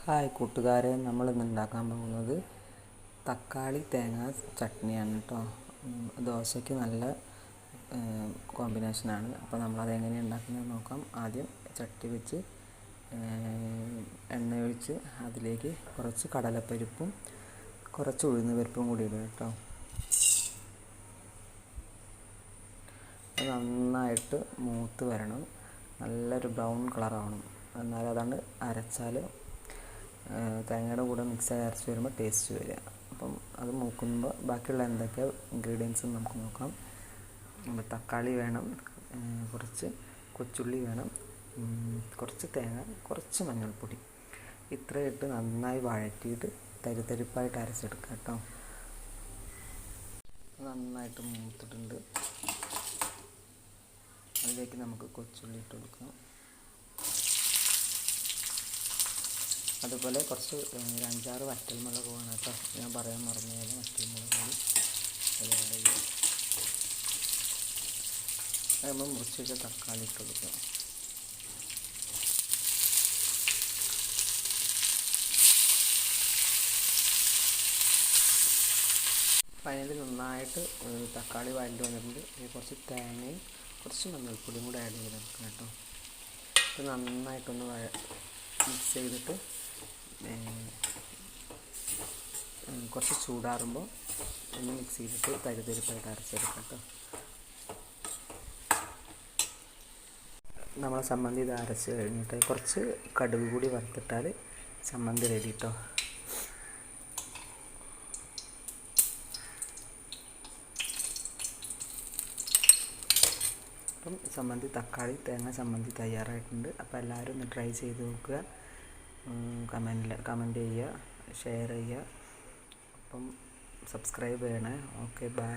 Hi കൂട്ടുകാരെ, നമ്മളിന്ന് ഉണ്ടാക്കാൻ പോകുന്നത് തക്കാളി തേങ്ങ ചട്നിയാണ് കേട്ടോ. ദോശയ്ക്ക് നല്ല കോമ്പിനേഷനാണ്. അപ്പോൾ നമ്മളത് എങ്ങനെയാണ് ഉണ്ടാക്കുന്നത് നോക്കാം. ആദ്യം ചട്ടി വെച്ച് എണ്ണ ഒഴിച്ച് അതിലേക്ക് കുറച്ച് കടലപ്പരിപ്പും കുറച്ച് ഉഴുന്ന് പരിപ്പും കൂടി ഇടുക കേട്ടോ. അത് നന്നായിട്ട് മൂത്ത് വരണം, നല്ലൊരു ബ്രൗൺ കളറാവണം. എന്നാലും അതാണ് അരച്ചാൽ തേങ്ങയുടെ കൂടെ മിക്സായി അരച്ച് വരുമ്പോൾ ടേസ്റ്റ് വരിക. അപ്പം അത് മൂക്കുമ്പോൾ ബാക്കിയുള്ള എന്തൊക്കെ ഇൻഗ്രീഡിയൻസ് നമുക്ക് നോക്കാം. തക്കാളി വേണം, കുറച്ച് കൊച്ചുള്ളി വേണം, കുറച്ച് തേങ്ങ, കുറച്ച് മഞ്ഞൾപ്പൊടി, ഇത്രയും ഇട്ട് നന്നായി വഴറ്റിയിട്ട് തരിപ്പായിട്ട് അരച്ചെടുക്കുക കേട്ടോ. നന്നായിട്ട് മൂത്തിട്ടുണ്ട്. അതിലേക്ക് നമുക്ക് കൊച്ചുള്ളി ഇട്ട് കൊടുക്കാം. അതുപോലെ കുറച്ച് 5-6 വറ്റൽമുളക് വേണം കേട്ടോ. ഞാൻ പറയാൻ മറന്നുപോലെ വറ്റൽമുളക് അതുപോലെ നമ്മൾ മുറിച്ച് വെച്ച തക്കാളി ഇട്ട് കൊടുക്കുക. അതിൽ നന്നായിട്ട് തക്കാളി വഴറ്റി വന്നിട്ടുണ്ട്. കുറച്ച് തേങ്ങയും കുറച്ച് മഞ്ഞൾപ്പൊടിയും കൂടെ ആഡ് ചെയ്ത് കൊടുക്കണം കേട്ടോ. ഇത് നന്നായിട്ടൊന്ന് മിക്സ് ചെയ്തിട്ട് കുറച്ച് ചൂടാറുമ്പോൾ ഒന്ന് മിക്സ് ചെയ്തിട്ട് തരിപ്പായിട്ട് അരച്ചെടുക്കാം കേട്ടോ. നമ്മൾ ചമ്മന്തി ഇത് അരച്ച് കഴിഞ്ഞിട്ട് കുറച്ച് കടുക് കൂടി വറുത്തിട്ടാൽ ചമ്മന്തി റെഡി കേട്ടോ. അപ്പം ചമ്മന്തി തക്കാളി തേങ്ങ ചമ്മന്തി തയ്യാറായിട്ടുണ്ട്. അപ്പോൾ എല്ലാവരും ഒന്ന് ട്രൈ ചെയ്ത് നോക്കുക. കമൻറ്റ് ചെയ്യുക, ഷെയർ ചെയ്യുക, അപ്പം സബ്സ്ക്രൈബ് ചെയ്യണേ. Okay, by.